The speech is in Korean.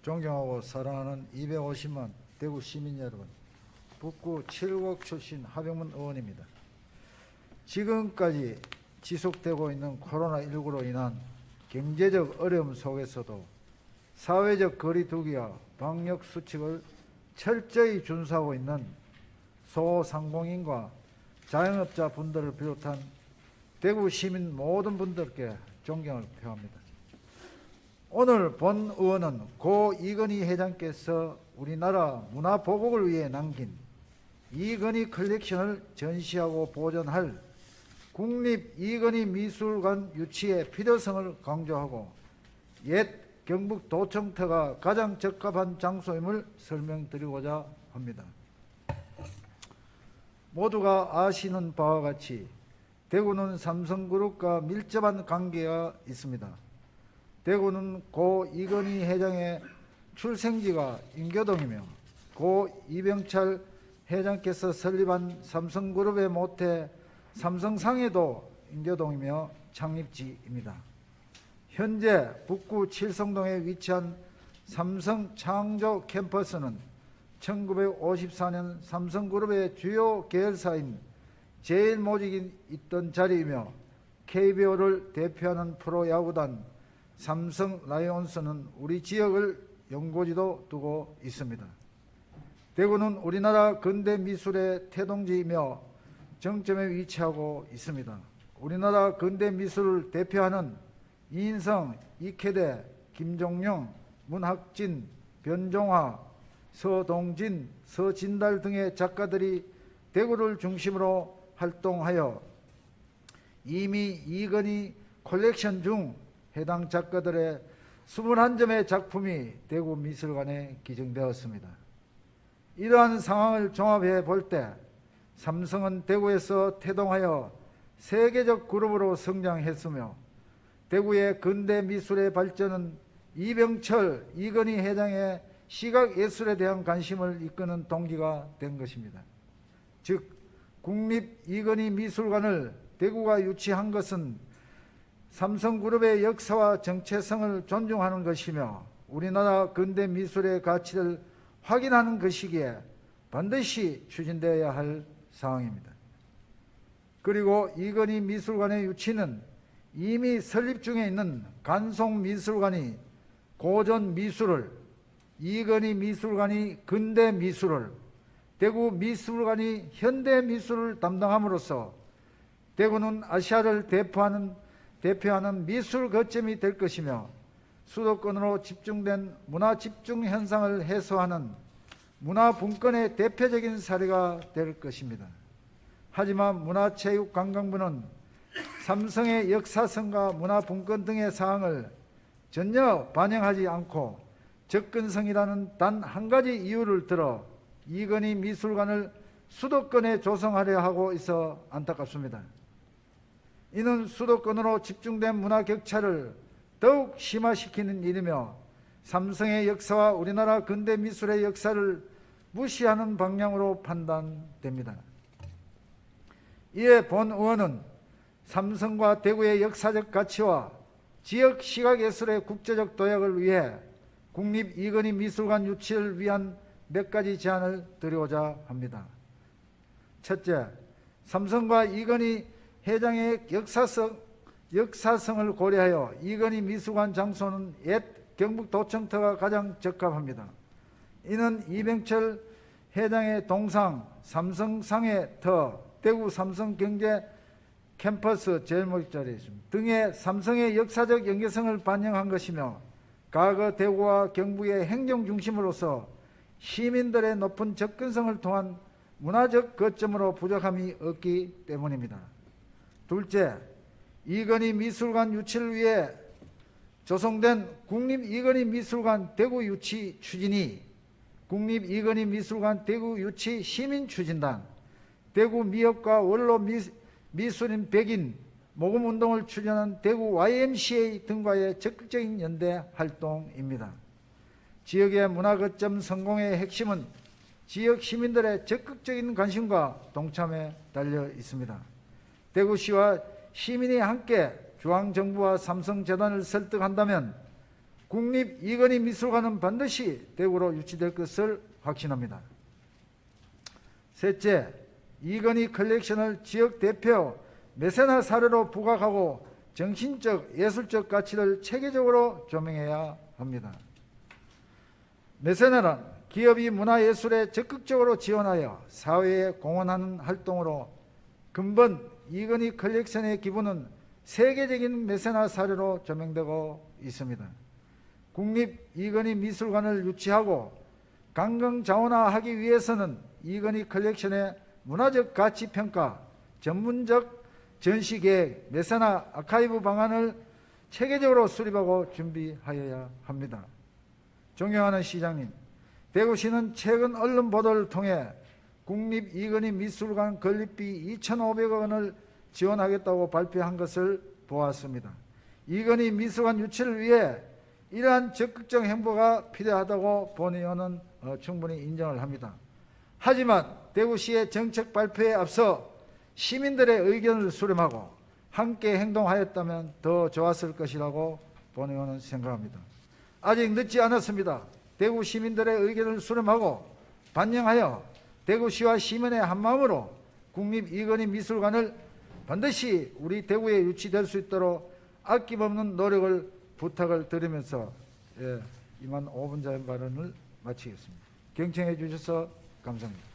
존경하고 사랑하는 250만 대구 시민 여러분, 북구 7국 출신 하병문 의원입니다. 지금까지 지속되고 있는 코로나19로 인한 경제적 어려움 속에서도 사회적 거리두기와 방역 수칙을 철저히 준수하고 있는 소상공인과 자영업자 분들을 비롯한 대구 시민 모든 분들께 존경을 표합니다. 오늘 본 의원은 고 이건희 회장께서 우리나라 문화보복을 위해 남긴 이건희 컬렉션을 전시하고 보존할 국립 이건희 미술관 유치의 필요성을 강조하고 옛 경북도청터가 가장 적합한 장소임을 설명드리고자 합니다. 모두가 아시는 바와 같이 대구는 삼성그룹과 밀접한 관계가 있습니다. 대구는 고 이건희 회장의 출생지가 인교동이며 고 이병철 회장께서 설립한 삼성그룹의 모태 삼성상해도 인교동이며 창립지입니다. 현재 북구 칠성동에 위치한 삼성 창조 캠퍼스는 1954년 삼성그룹의 주요 계열사인 제일모직이 있던 자리이며 KBO를 대표하는 프로야구단 삼성 라이온스는 우리 지역을 연고지도 두고 있습니다. 대구는 우리나라 근대 미술의 태동지이며 정점에 위치하고 있습니다. 우리나라 근대 미술을 대표하는 이인성, 이케대, 김종영, 문학진, 변종화, 서동진, 서진달 등의 작가들이 대구를 중심으로 활동하여 이미 이건희 컬렉션 중 해당 작가들의 21점의 작품이 대구 미술관에 기증되었습니다. 이러한 상황을 종합해 볼 때 삼성은 대구에서 태동하여 세계적 그룹으로 성장했으며 대구의 근대 미술의 발전은 이병철, 이건희 회장의 시각예술에 대한 관심을 이끄는 동기가 된 것입니다. 즉 국립 이건희 미술관을 대구가 유치한 것은 삼성그룹의 역사와 정체성을 존중하는 것이며 우리나라 근대 미술의 가치를 확인하는 것이기에 반드시 추진되어야 할 사항입니다. 그리고 이건희 미술관의 유치는 이미 설립 중에 있는 간송미술관이 고전 미술을, 이건희 미술관이 근대 미술을, 대구 미술관이 현대 미술을 담당함으로써 대구는 아시아를 대표하는 미술 거점이 될 것이며 수도권으로 집중된 문화 집중 현상을 해소하는 문화분권의 대표적인 사례가 될 것입니다. 하지만 문화체육관광부는 삼성의 역사성과 문화분권 등의 사항을 전혀 반영하지 않고 접근성이라는 단 한 가지 이유를 들어 이건희 미술관을 수도권에 조성하려 하고 있어 안타깝습니다. 이는 수도권으로 집중된 문화 격차를 더욱 심화시키는 일이며 삼성의 역사와 우리나라 근대 미술의 역사를 무시하는 방향으로 판단됩니다. 이에 본 의원은 삼성과 대구의 역사적 가치와 지역 시각예술의 국제적 도약을 위해 국립 이건희 미술관 유치를 위한 몇 가지 제안을 드리고자 합니다. 첫째, 삼성과 이건희 회장의 역사성을 고려하여 이건희 미술관 장소는 옛 경북도청터가 가장 적합합니다. 이는 이병철 회장의 동상 삼성상해터, 대구 삼성경제 캠퍼스 제일모직자리에 있습니다. 등의 삼성의 역사적 연계성을 반영한 것이며 과거 대구와 경북의 행정중심으로서 시민들의 높은 접근성을 통한 문화적 거점으로 부족함이 없기 때문입니다. 둘째, 이건희 미술관 유치를 위해 조성된 국립 이건희 미술관 대구 유치 추진위, 국립 이건희 미술관 대구 유치 시민추진단, 대구 미역과 원로 미술인 백인 모금운동을 추진한 대구 YMCA 등과의 적극적인 연대 활동입니다. 지역의 문화거점 성공의 핵심은 지역 시민들의 적극적인 관심과 동참에 달려 있습니다. 대구시와 시민이 함께 중앙정부와 삼성재단을 설득한다면 국립 이건희 미술관은 반드시 대구로 유치될 것을 확신합니다. 셋째, 이건희 컬렉션을 지역 대표 메세나 사례로 부각하고 정신적, 예술적 가치를 체계적으로 조명해야 합니다. 메세나는 기업이 문화예술에 적극적으로 지원하여 사회에 공헌하는 활동으로 근본 이건희 컬렉션의 기부는 세계적인 메세나 사례로 조명되고 있습니다. 국립 이건희 미술관을 유치하고 관광자원화하기 위해서는 이건희 컬렉션의 문화적 가치 평가, 전문적 전시계획, 메세나 아카이브 방안을 체계적으로 수립하고 준비하여야 합니다. 존경하는 시장님, 대구시는 최근 언론 보도를 통해 국립 이건희 미술관 건립비 2,500억 원을 지원하겠다고 발표한 것을 보았습니다. 이건희 미술관 유치를 위해 이러한 적극적 행보가 필요하다고 본 의원은 충분히 인정을 합니다. 하지만 대구시의 정책 발표에 앞서 시민들의 의견을 수렴하고 함께 행동하였다면 더 좋았을 것이라고 본 의원은 생각합니다. 아직 늦지 않았습니다. 대구 시민들의 의견을 수렴하고 반영하여 대구시와 시민의 한마음으로 국립 이건희 미술관을 반드시 우리 대구에 유치될 수 있도록 아낌없는 노력을 부탁을 드리면서 이만 5분자의 발언을 마치겠습니다. 경청해 주셔서 감사합니다.